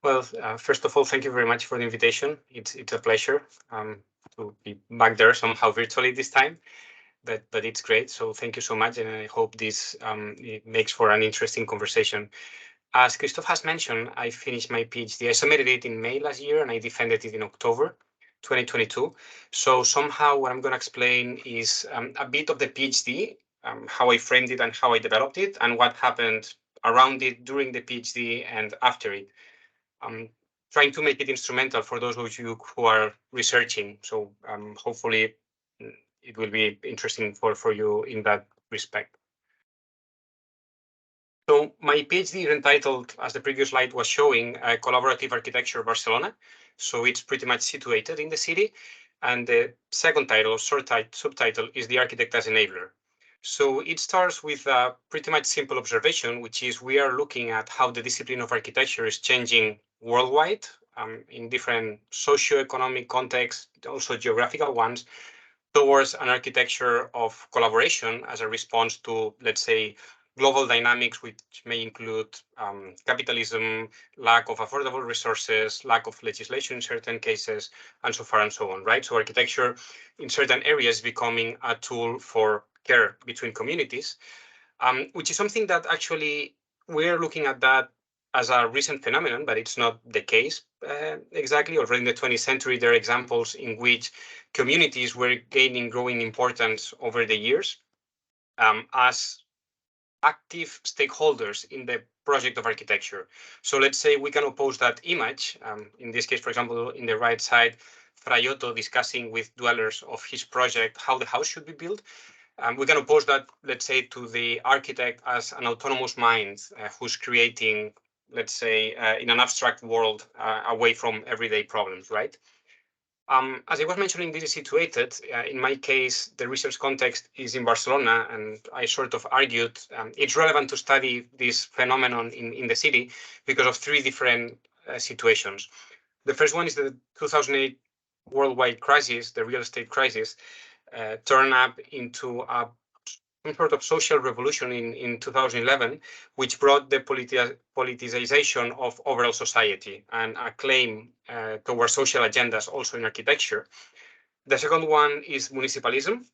Well, first of all, thank you very much for the invitation. It's a pleasure to be back there somehow virtually this time, but it's great. So thank you so much, and I hope this it makes for an interesting conversation. As Christoph has mentioned, I finished my PhD. I submitted it in May last year, and I defended it in October 2022. So somehow what I'm going to explain is a bit of the PhD, how I framed it and how I developed it, and what happened around it during the PhD and after it. I'm trying to make it instrumental for those of you who are researching. So hopefully it will be interesting for you in that respect. So my PhD is entitled, as the previous slide was showing, Collaborative Architecture Barcelona. So it's pretty much situated in the city. And the second title, subtitle, is The Architect as Enabler. So it starts with a pretty much simple observation, which is we are looking at how the discipline of architecture is changing worldwide in different socio-economic contexts, also geographical ones, towards an architecture of collaboration as a response to, let's say, global dynamics, which may include capitalism, lack of affordable resources, lack of legislation in certain cases, and so far and so on, right? So architecture in certain areas becoming a tool for care between communities, which is something that actually we're looking at that as a recent phenomenon, but it's not the case exactly. Already in the 20th century, there are examples in which communities were gaining growing importance over the years as active stakeholders in the project of architecture. So let's say we can oppose that image. In this case, for example, in the right side, Fraiotto discussing with dwellers of his project how the house should be built. We can oppose that, let's say, to the architect as an autonomous mind who's creating, let's say, in an abstract world away from everyday problems, right? As I was mentioning, this is situated. In my case, the research context is in Barcelona, and I sort of argued it's relevant to study this phenomenon in the city because of three different situations. The first one is the 2008 worldwide crisis, the real estate crisis, turned up into some sort of social revolution in 2011, which brought the politicization of overall society and a claim towards social agendas also in architecture. The second one is municipalism.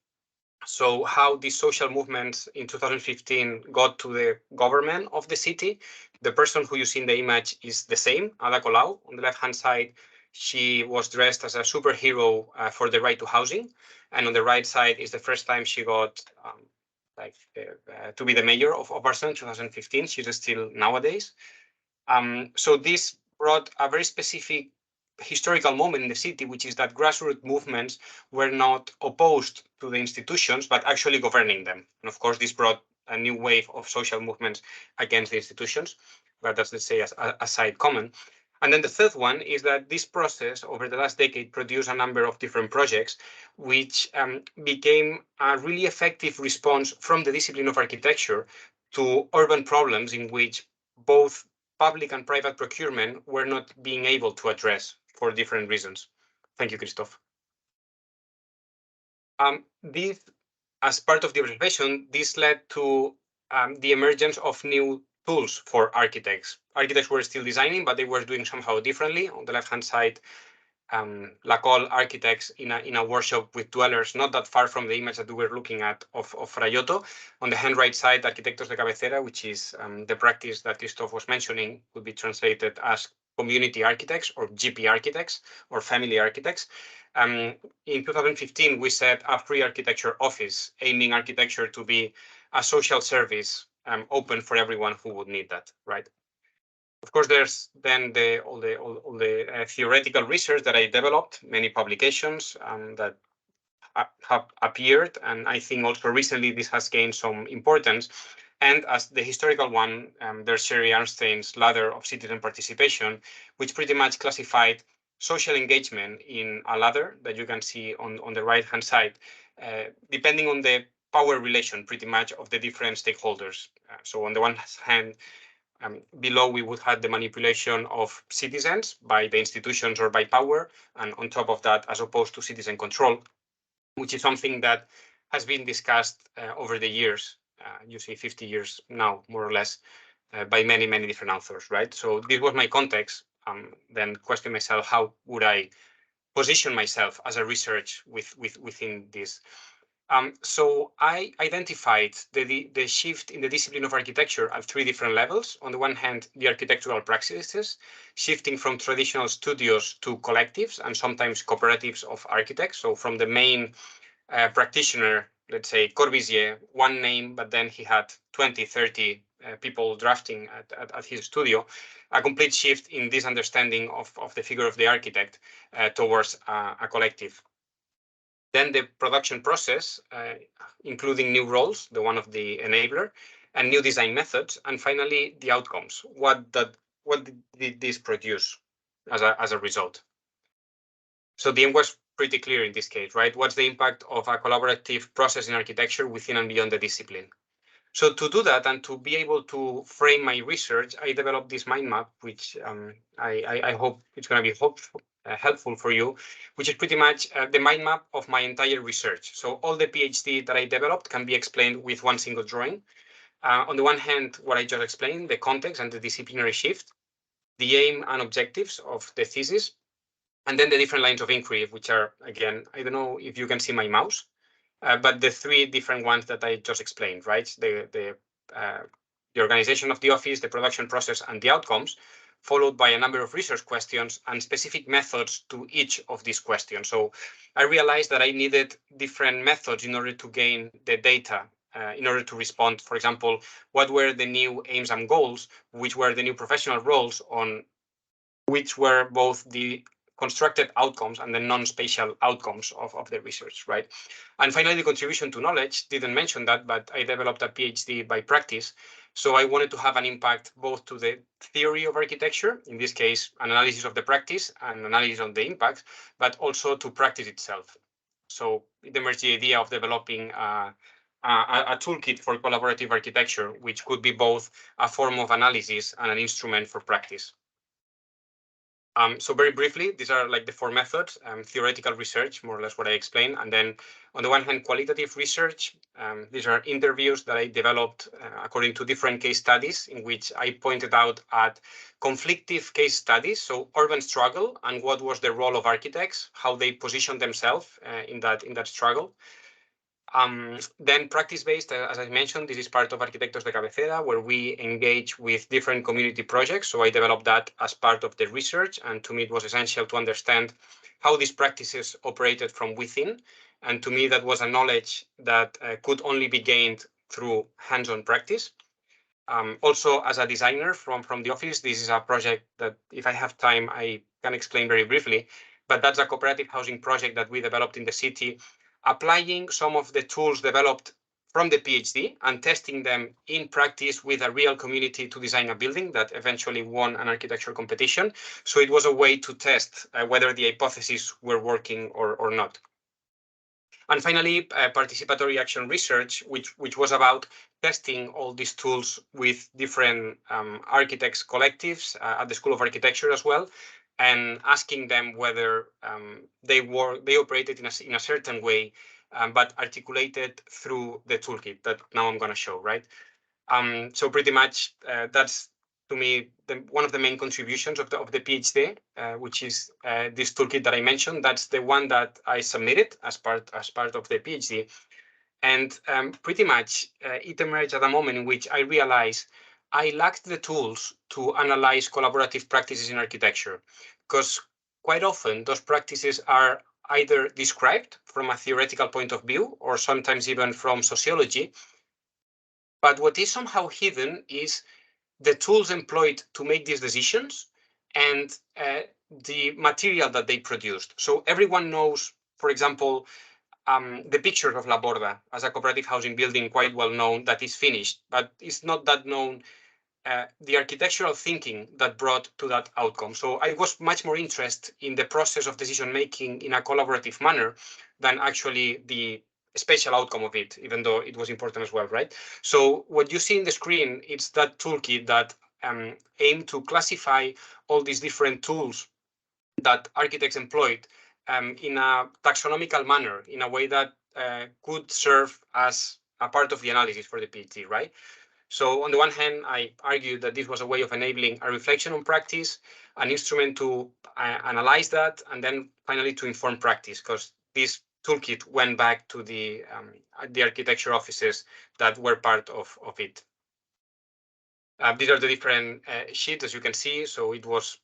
So how these social movements in 2015 got to the government of the city. The person who you see in the image is the same, Ada Colau. On the left-hand side, she was dressed as a superhero for the right to housing. And on the right side is the first time she got to be the mayor of Barcelona in 2015. She's still nowadays. So this brought a very specific historical moment in the city, which is that grassroots movements were not opposed to the institutions, but actually governing them. And of course, this brought a new wave of social movements against the institutions, but that's, let's say, a side comment. And then the third one is that this process over the last decade produced a number of different projects, which became a really effective response from the discipline of architecture to urban problems in which both public and private procurement were not being able to address for different reasons. Thank you, Christoph. This, as part of the observation, this led to the emergence of new tools for architects. Architects were still designing, but they were doing somehow differently. On the left-hand side, Lacol architects in a workshop with dwellers, not that far from the image that we were looking at of Fraiotto. On the hand right side, Arquitectos de Cabecera, which is the practice that Christoph was mentioning, would be translated as community architects or GP architects or family architects. In 2015, we set a free architecture office, aiming architecture to be a social service open for everyone who would need that, right? Of course, there's then all the theoretical research that I developed, many publications that have appeared, and I think also recently this has gained some importance. And as the historical one, there's Sherry Arnstein's ladder of citizen participation, which pretty much classified social engagement in a ladder that you can see on the right-hand side, depending on the power relation pretty much of the different stakeholders. So on the one hand, below we would have the manipulation of citizens by the institutions or by power, and on top of that, as opposed to citizen control, which is something that has been discussed over the years, you see 50 years now, more or less, by many different authors, right? So this was my context. then question myself, how would I position myself as a research within this? So I identified the shift in the discipline of architecture at 3 different levels. On the one hand, the architectural practices, shifting from traditional studios to collectives and sometimes cooperatives of architects. So from the main practitioner, let's say Corbusier, one name, but then he had 20, 30 people drafting at his studio, a complete shift in this understanding of the figure of the architect towards a collective. Then the production process, including new roles, the one of the enabler, and new design methods, and finally the outcomes. What did this produce as a result? So the aim was pretty clear in this case, right? What's the impact of a collaborative process in architecture within and beyond the discipline? So to do that and to be able to frame my research, I developed this mind map, which I hope it's going to be helpful for you, which is pretty much the mind map of my entire research. So all the PhD that I developed can be explained with one single drawing. On the one hand, what I just explained, the context and the disciplinary shift, the aim and objectives of the thesis, and then the different lines of inquiry, which are, again, I don't know if you can see my mouse, but the 3 different ones that I just explained, right? The organization of the office, the production process, and the outcomes, followed by a number of research questions and specific methods to each of these questions. So I realized that I needed different methods in order to gain the data, in order to respond. For example, what were the new aims and goals, which were the new professional roles, on which were both the constructed outcomes and the non-spatial outcomes of the research, right? And finally, the contribution to knowledge, didn't mention that, but I developed a PhD by practice. So I wanted to have an impact both to the theory of architecture, in this case, an analysis of the practice and analysis on the impact, but also to practice itself. So it emerged the idea of developing a toolkit for collaborative architecture, which could be both a form of analysis and an instrument for practice. So very briefly, these are like the 4 methods: theoretical research, more or less what I explained. And then on the one hand, qualitative research. These are interviews that I developed according to different case studies in which I pointed out at conflictive case studies. So urban struggle and what was the role of architects, how they positioned themselves in that struggle. Then practice-based, as I mentioned, this is part of Arquitectos de Cabecera, where we engage with different community projects. So I developed that as part of the research, and to me it was essential to understand how these practices operated from within. And to me that was a knowledge that could only be gained through hands-on practice. Also, as a designer from the office, this is a project that, if I have time, I can explain very briefly. But that's a cooperative housing project that we developed in the city, applying some of the tools developed from the PhD and testing them in practice with a real community to design a building that eventually won an architecture competition. So it was a way to test whether the hypotheses were working or not. And finally, participatory action research, which was about testing all these tools with different architects collectives at the School of Architecture as well, and asking them whether they operated in a certain way, but articulated through the toolkit that now I'm going to show, right? So pretty much that's, to me, one of the main contributions of the PhD, which is this toolkit that I mentioned. That's the one that I submitted as part of the PhD. And pretty much it emerged at a moment in which I realized I lacked the tools to analyze collaborative practices in architecture, because quite often those practices are either described from a theoretical point of view or sometimes even from sociology. But what is somehow hidden is the tools employed to make these decisions and the material that they produced. So everyone knows, for example, the picture of La Borda as a cooperative housing building, quite well known, that is finished, but it's not that known the architectural thinking that brought to that outcome. So I was much more interested in the process of decision making in a collaborative manner than actually the spatial outcome of it, even though it was important as well, right? So what you see in the screen, it's that toolkit that aimed to classify all these different tools that architects employed in a taxonomical manner, in a way that could serve as a part of the analysis for the PhD, right? So on the one hand, I argued that this was a way of enabling a reflection on practice, an instrument to analyze that, and then finally to inform practice, because this toolkit went back to the architecture offices that were part of it. These are the different sheets, as you can see. So it was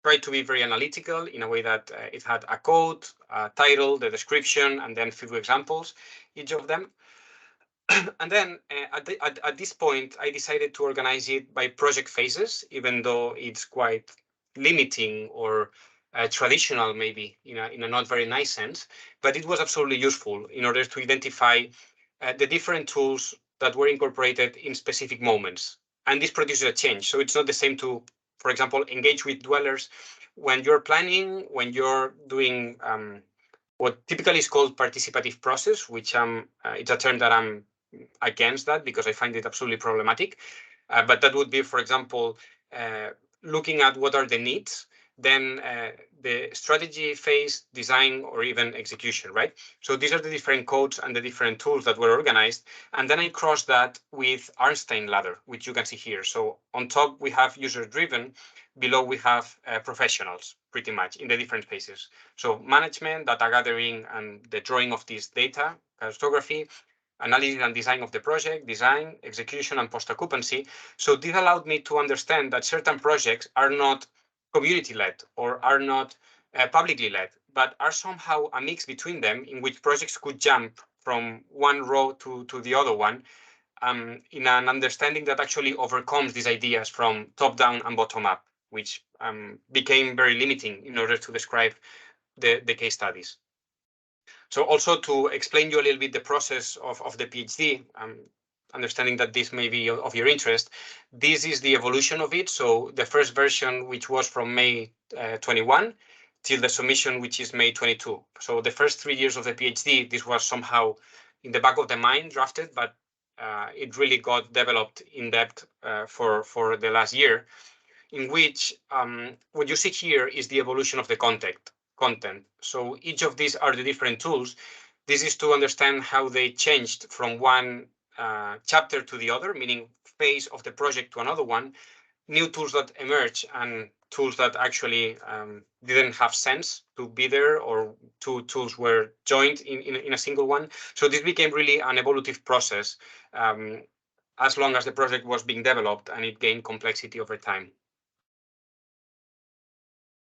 tried to be very analytical in a way that it had a code, a title, the description, and then a few examples, each of them. And then at this point, I decided to organize it by project phases, even though it's quite limiting or traditional, maybe in a not very nice sense. But it was absolutely useful in order to identify the different tools that were incorporated in specific moments. And this produces a change. So it's not the same to, for example, engage with dwellers when you're planning, when you're doing what typically is called participative process, which it's a term that I'm against that because I find it absolutely problematic. But that would be, for example, looking at what are the needs, then the strategy phase, design, or even execution, right? So these are the different codes and the different tools that were organized. And then I crossed that with Arnstein ladder, which you can see here. So on top, we have user-driven. Below, we have professionals, pretty much, in the different phases. So management, data gathering, and the drawing of this data, cartography, analysis and design of the project, design, execution, and post-occupancy. So this allowed me to understand that certain projects are not community-led or are not publicly led, but are somehow a mix between them in which projects could jump from one row to the other one in an understanding that actually overcomes these ideas from top-down and bottom-up, which became very limiting in order to describe the case studies. So also to explain you a little bit the process of the PhD, understanding that this may be of your interest, this is the evolution of it. So the first version, which was from May 21 till the submission, which is May 22. So the first 3 years of the PhD, this was somehow in the back of the mind drafted, but it really got developed in depth for the last year, in which what you see here is the evolution of the content. So each of these are the different tools. This is to understand how they changed from one chapter to the other, meaning phase of the project to another one, new tools that emerge and tools that actually didn't have sense to be there, or two tools were joined in a single one. So this became really an evolutive process as long as the project was being developed, and it gained complexity over time.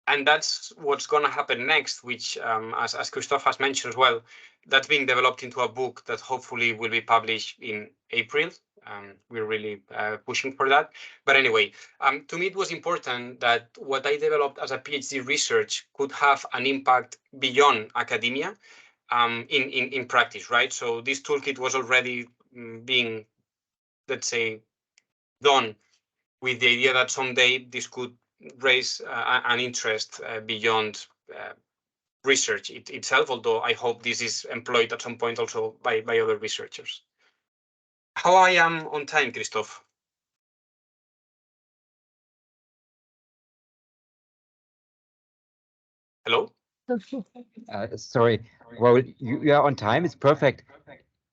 And that's what's going to happen next, which, as Christophe has mentioned as well, that's being developed into a book that hopefully will be published in April. We're really pushing for that. But anyway, to me, it was important that what I developed as a PhD research could have an impact beyond academia in practice, right? So this toolkit was already being, let's say, done with the idea that someday this could raise an interest beyond research itself, although I hope this is employed at some point also by other researchers. How I am on time, Christophe? Hello? Sorry. Well, you are on time. It's perfect.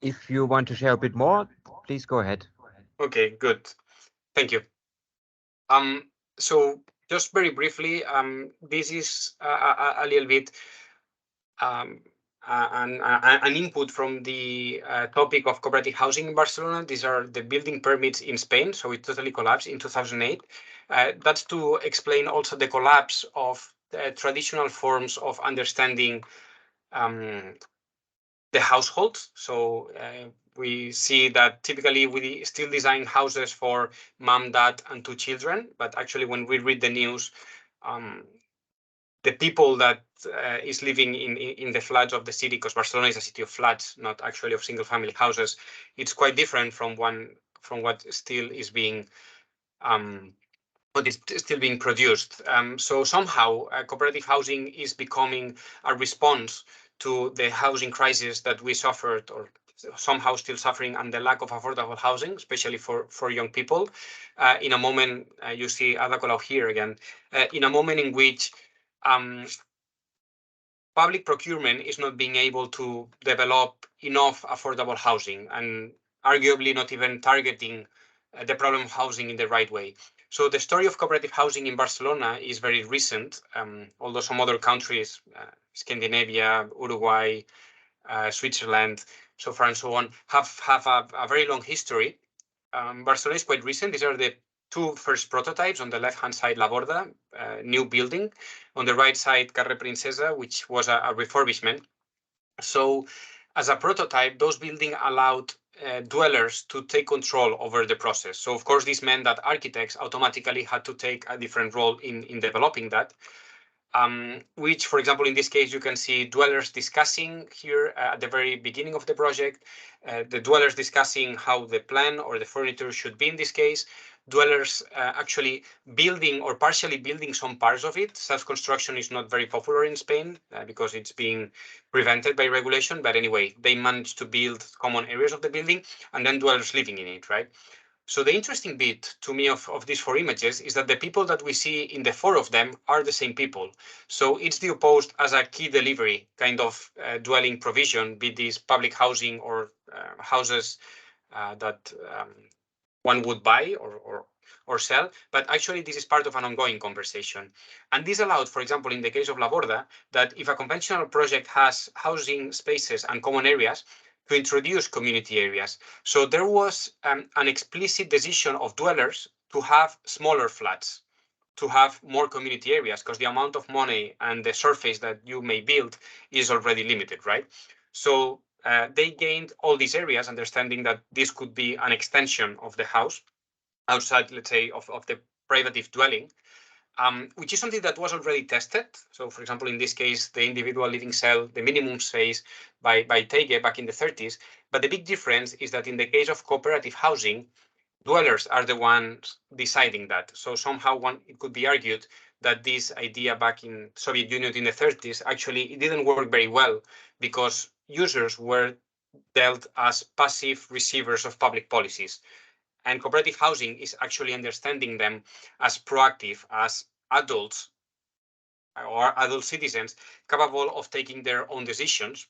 If you want to share a bit more, please go ahead. Okay, good. Thank you. So just very briefly, this is a little bit an input from the topic of cooperative housing in Barcelona. These are the building permits in Spain. So it totally collapsed in 2008. That's to explain also the collapse of traditional forms of understanding the household. So we see that typically we still design houses for mom, dad, and 2 children. But actually, when we read the news, the people that is living in the flats of the city, because Barcelona is a city of flats, not actually of single family houses, it's quite different from what still is being what is still being produced. So somehow cooperative housing is becoming a response to the housing crisis that we suffered, or somehow still suffering, and the lack of affordable housing, especially for young people. In a moment, you see Ada Colau here again, in a moment in which public procurement is not being able to develop enough affordable housing, and arguably not even targeting the problem of housing in the right way. So the story of cooperative housing in Barcelona is very recent, although some other countries, Scandinavia, Uruguay, Switzerland, so far and so on, have a very long history. Barcelona is quite recent. These are the two first prototypes. On the left-hand side, La Borda, new building. On the right side, Carrer Princesa, which was a refurbishment. So as a prototype, those buildings allowed dwellers to take control over the process. So of course, this meant that architects automatically had to take a different role in developing that. Which, for example, in this case, you can see dwellers discussing here at the very beginning of the project, the dwellers discussing how the plan or the furniture should be in this case, dwellers actually building or partially building some parts of it. Self-construction is not very popular in Spain because it's being prevented by regulation. But anyway, they managed to build common areas of the building and then dwellers living in it, right? So the interesting bit to me of these four images is that the people that we see in the four of them are the same people. So it's the opposed as a key delivery kind of dwelling provision, be this public housing or houses that one would buy or sell. But actually, this is part of an ongoing conversation. And this allowed, for example, in the case of La Borda, that if a conventional project has housing spaces and common areas, to introduce community areas. So there was an explicit decision of dwellers to have smaller flats, to have more community areas, because the amount of money and the surface that you may build is already limited, right? So they gained all these areas, understanding that this could be an extension of the house outside, let's say, of the privative dwelling. Which is something that was already tested. So, for example, in this case, the individual living cell, the minimum space by Teige back in the 30s. But the big difference is that in the case of cooperative housing, dwellers are the ones deciding that. So somehow it could be argued that this idea back in Soviet Union in the 30s, actually, it didn't work very well because users were dealt as passive receivers of public policies. And cooperative housing is actually understanding them as proactive, as adults or adult citizens capable of taking their own decisions.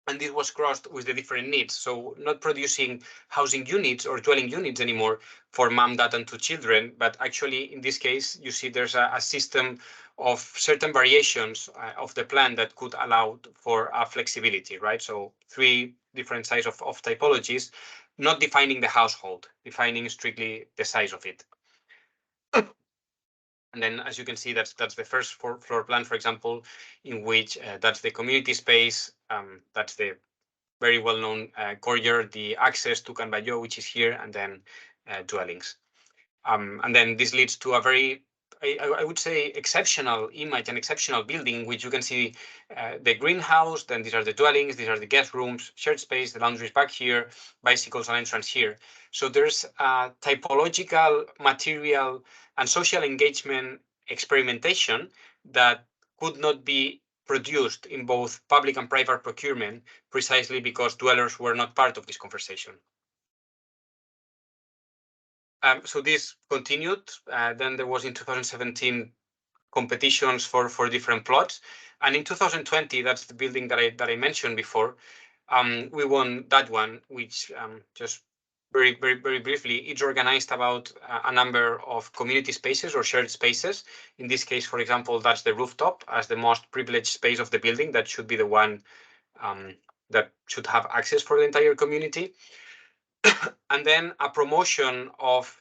And this was crossed with the different needs. So not producing housing units or dwelling units anymore for mom, dad, and two children, but actually in this case, you see there's a system of certain variations of the plan that could allow for flexibility, right? So three different sizes of typologies, not defining the household, defining strictly the size of it. And then, as you can see, that's the first floor plan, for example, in which that's the community space. That's the very well-known courtyard, the access to Can Bayo, which is here, and then dwellings. And then this leads to a very, I would say, exceptional image, an exceptional building, which you can see the greenhouse, then these are the dwellings, these are the guest rooms, shared space, the laundry is back here, bicycles and entrance here. So there's a typological, material, and social engagement experimentation that could not be produced in both public and private procurement, precisely because dwellers were not part of this conversation. So this continued. Then there was in 2017 competitions for different plots, and in 2020, that's the building that I mentioned before. We won that one, which just very briefly, it's organized about a number of community spaces or shared spaces. In this case, for example, that's the rooftop as the most privileged space of the building. That should be the one that should have access for the entire community. And then a promotion of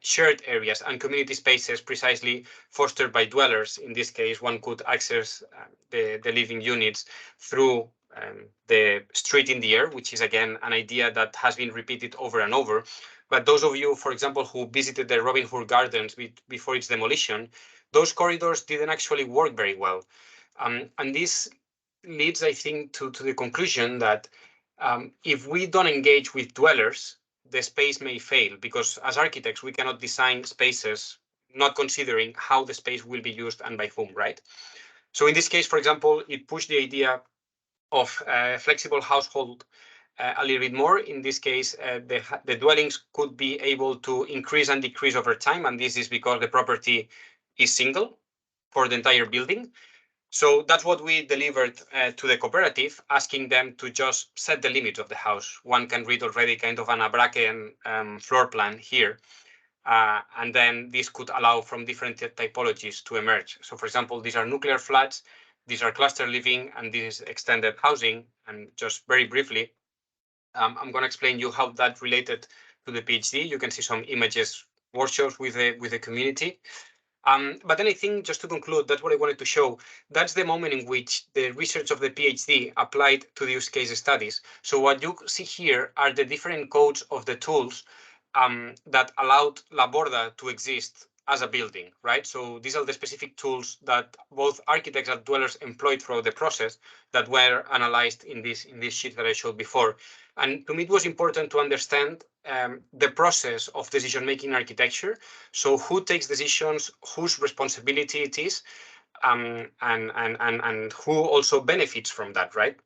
shared areas and community spaces precisely fostered by dwellers. In this case, one could access the living units through the street in the air, which is, again, an idea that has been repeated over and over. But those of you, for example, who visited the Robin Hood Gardens before its demolition, those corridors didn't actually work very well. And this leads, I think, to the conclusion that if we don't engage with dwellers, the space may fail, because as architects, we cannot design spaces not considering how the space will be used and by whom, right? So in this case, for example, it pushed the idea of flexible household a little bit more. In this case, the dwellings could be able to increase and decrease over time, and this is because the property is single for the entire building. So that's what we delivered to the cooperative, asking them to just set the limit of the house. One can read already kind of an Abraken floor plan here. And then this could allow from different typologies to emerge. So for example, these are nuclear flats, these are cluster living, and this is extended housing. And just very briefly, I'm going to explain you how that related to the PhD. You can see some images, workshops with the community. But then I think, just to conclude, that's what I wanted to show. That's the moment in which the research of the PhD applied to the use case studies. So what you see here are the different codes of the tools that allowed La Borda to exist as a building, right? So these are the specific tools that both architects and dwellers employed throughout the process that were analyzed in this sheet that I showed before. And to me, it was important to understand the process of decision-making architecture. So who takes decisions, whose responsibility it is, and who also benefits from that, right?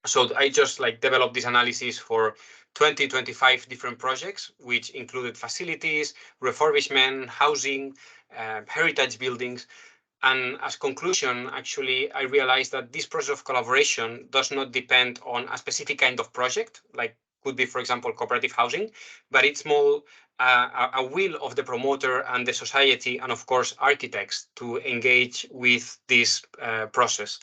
So I just developed this analysis for 25 different projects, which included facilities, refurbishment, housing, heritage buildings. And as conclusion, actually, I realized that this process of collaboration does not depend on a specific kind of project, like could be, for example, cooperative housing, but it's more a will of the promoter and the society, and of course, architects to engage with this process.